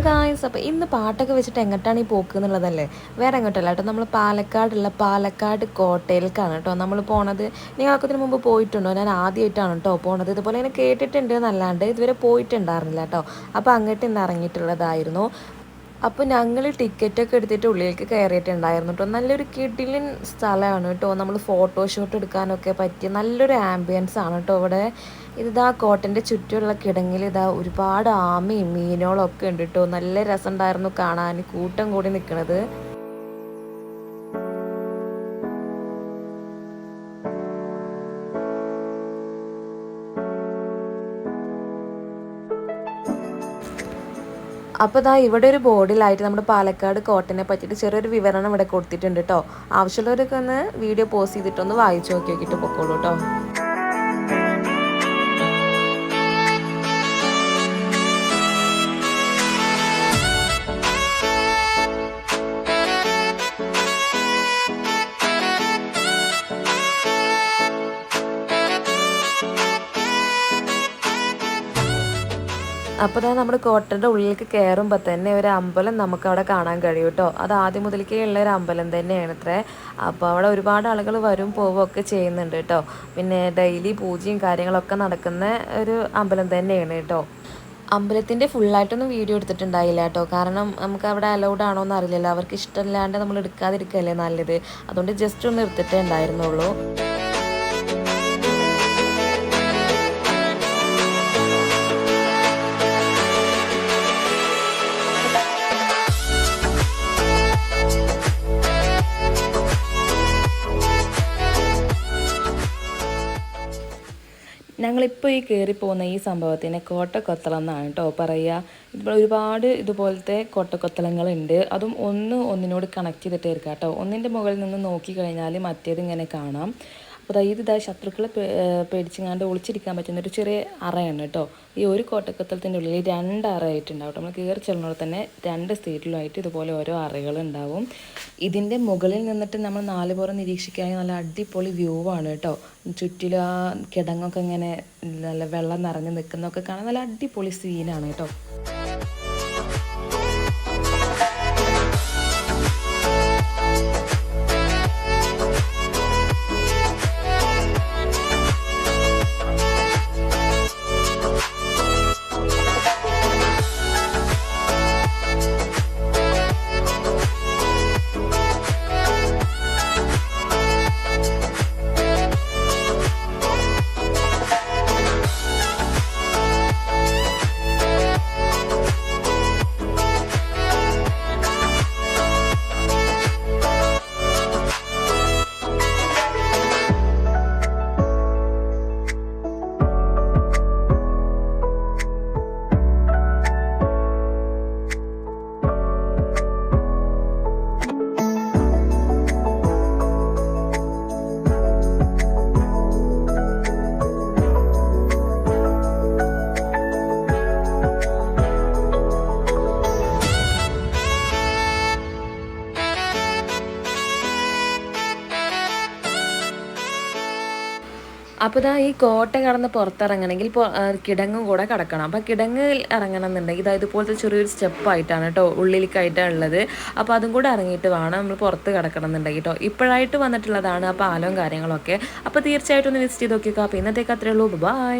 Guys, അപ്പോൾ ഇന്ന് പാട്ടൊക്കെ വെച്ചിട്ട് എങ്ങോട്ടാണ് ഈ പോക്ക് എന്നുള്ളതല്ലേ? വേറെ എങ്ങോട്ടല്ല കേട്ടോ, നമ്മൾ പാലക്കാടുള്ള പാലക്കാട് കോട്ടയിലേക്കാണ് കേട്ടോ നമ്മൾ പോണത്. നിങ്ങളൊക്കെ ഇതിന് മുമ്പ് പോയിട്ടുണ്ടോ? ഞാൻ ആദ്യമായിട്ടാണ് കേട്ടോ പോണത്. ഇതുപോലെ ഇങ്ങനെ കേട്ടിട്ടുണ്ട് എന്നല്ലാണ്ട് ഇതുവരെ പോയിട്ടുണ്ടായിരുന്നില്ല കേട്ടോ. അപ്പോൾ അങ്ങോട്ട് ഇന്ന് ഇറങ്ങിയിട്ടുള്ളതായിരുന്നു. അപ്പോൾ ഞങ്ങൾ ടിക്കറ്റൊക്കെ എടുത്തിട്ട് ഉള്ളിലേക്ക് കയറിയിട്ടുണ്ടായിരുന്നു കേട്ടോ. നല്ലൊരു കിടിലൻ സ്ഥലമാണ് കേട്ടോ. നമ്മൾ ഫോട്ടോഷൂട്ട് എടുക്കാനൊക്കെ പറ്റിയ നല്ലൊരു ആംബിയൻസ് ആണ് കേട്ടോ ഇവിടെ. ഇതാ കോട്ടൻ്റെ ചുറ്റുമുള്ള കിടങ്ങിൽ ഇതാ ഒരുപാട് ആമയും മീനുകളും ഒക്കെ ഉണ്ട് കേട്ടോ. നല്ല രസമുണ്ടായിരുന്നു കാണാൻ, കൂട്ടം കൂടി നിൽക്കുന്നത്. അപ്പോൾ ഇതാ ഇവിടെ ഒരു ബോർഡിലായിട്ട് നമ്മുടെ പാലക്കാട് കോട്ടനെ പറ്റിയിട്ട് ചെറിയൊരു വിവരണം ഇവിടെ കൊടുത്തിട്ടുണ്ട് കേട്ടോ. ആവശ്യമുള്ളവരൊക്കെ ഒന്ന് വീഡിയോ പോസ്റ്റ് ചെയ്തിട്ടൊന്ന് വായിച്ചു നോക്കിയിട്ട് പൊക്കോളൂ കേട്ടോ. അപ്പോൾ നമ്മുടെ കോട്ടയുടെ ഉള്ളിലേക്ക് കയറുമ്പോൾ തന്നെ ഒരു അമ്പലം നമുക്ക് അവിടെ കാണാൻ കഴിയും കേട്ടോ. അത് ആദ്യം മുതൽക്കേ ഉള്ള ഒരു അമ്പലം തന്നെയാണ് ഇത്രേ. അപ്പോൾ അവിടെ ഒരുപാട് ആളുകൾ വരും പോവുകയൊക്കെ ചെയ്യുന്നുണ്ട് കേട്ടോ. പിന്നെ ഡെയിലി പൂജയും കാര്യങ്ങളൊക്കെ നടക്കുന്ന ഒരു അമ്പലം തന്നെയാണ് കേട്ടോ. അമ്പലത്തിൻ്റെ ഫുള്ളായിട്ടൊന്നും വീഡിയോ എടുത്തിട്ടുണ്ടായില്ല കേട്ടോ. കാരണം നമുക്ക് അവിടെ അലൗഡ് ആണോ എന്ന് അറിയില്ലല്ലോ. അവർക്ക് ഇഷ്ടമില്ലാണ്ട് നമ്മൾ എടുക്കാതിരിക്കുകയല്ലേ നല്ലത്. അതുകൊണ്ട് ജസ്റ്റ് ഒന്ന് എടുത്തിട്ടേ ഉണ്ടായിരുന്നുള്ളൂ. ഞങ്ങളിപ്പോൾ ഈ കയറിപ്പോകുന്ന ഈ സംഭവത്തിന് കോട്ടക്കൊത്തളം എന്നാണ് കേട്ടോ പറയുക. ഇപ്പോൾ ഒരുപാട് ഇതുപോലത്തെ കോട്ടക്കൊത്തളങ്ങളുണ്ട്. അതും ഒന്നിനോട് കണക്ട് ചെയ്തിട്ടായിരിക്കാം കേട്ടോ. ഒന്നിൻ്റെ മുകളിൽ നിന്ന് നോക്കിക്കഴിഞ്ഞാൽ മറ്റേത് ഇങ്ങനെ കാണാം. അപ്പോൾ ഇതാ ശത്രുക്കളെ പേടിച്ചിങ്ങാണ്ട് ഒളിച്ചിരിക്കാൻ പറ്റുന്ന ഒരു ചെറിയ അറയാണ് കേട്ടോ. ഈ ഒരു കോട്ടക്കൊത്തളത്തിൻ്റെ ഉള്ളിൽ 2 അറയായിട്ടുണ്ടാവും. നമ്മൾ കയറി ചെല്ലുമ്പോൾ തന്നെ 2 സൈഡിലുമായിട്ട് ഇതുപോലെ ഓരോ അറകളുണ്ടാവും. ഇതിൻ്റെ മുകളിൽ നിന്നിട്ട് നമ്മൾ 4 പുറം നിരീക്ഷിക്കുകയാണെങ്കിൽ നല്ല അടിപൊളി വ്യൂ ആണ് കേട്ടോ. ചുറ്റിലും ആ കിടങ്ങൊക്കെ ഇങ്ങനെ നല്ല വെള്ളം നിറഞ്ഞ് നിൽക്കുന്നതൊക്കെ കാണാൻ നല്ല അടിപൊളി സീനാണ് കേട്ടോ. അപ്പോൾ ഇതാ ഈ കോട്ട കടന്ന് പുറത്തിറങ്ങണമെങ്കിൽ കിടങ്ങും കൂടെ കിടക്കണം. അപ്പോൾ കിടങ്ങ് ഇറങ്ങണം എന്നുണ്ടെങ്കിൽ ഇതുപോലത്തെ ചെറിയൊരു സ്റ്റെപ്പായിട്ടാണ് കേട്ടോ ഉള്ളിലേക്കായിട്ടാണ് ഉള്ളത്. അപ്പോൾ അതും കൂടെ ഇറങ്ങിയിട്ട് വേണം നമ്മൾ പുറത്ത് കിടക്കണം എന്നുണ്ടെങ്കിൽ കേട്ടോ. ഇപ്പോഴായിട്ട് വന്നിട്ടുള്ളതാണ് ആ പാലവും കാര്യങ്ങളൊക്കെ. അപ്പോൾ തീർച്ചയായിട്ടും ഒന്ന് വിസിറ്റ് ചെയ്ത് നോക്കിയേക്കാം. അപ്പോൾ ഇന്നത്തേക്ക് അത്രയേ ഉള്ളൂ. ബൈ.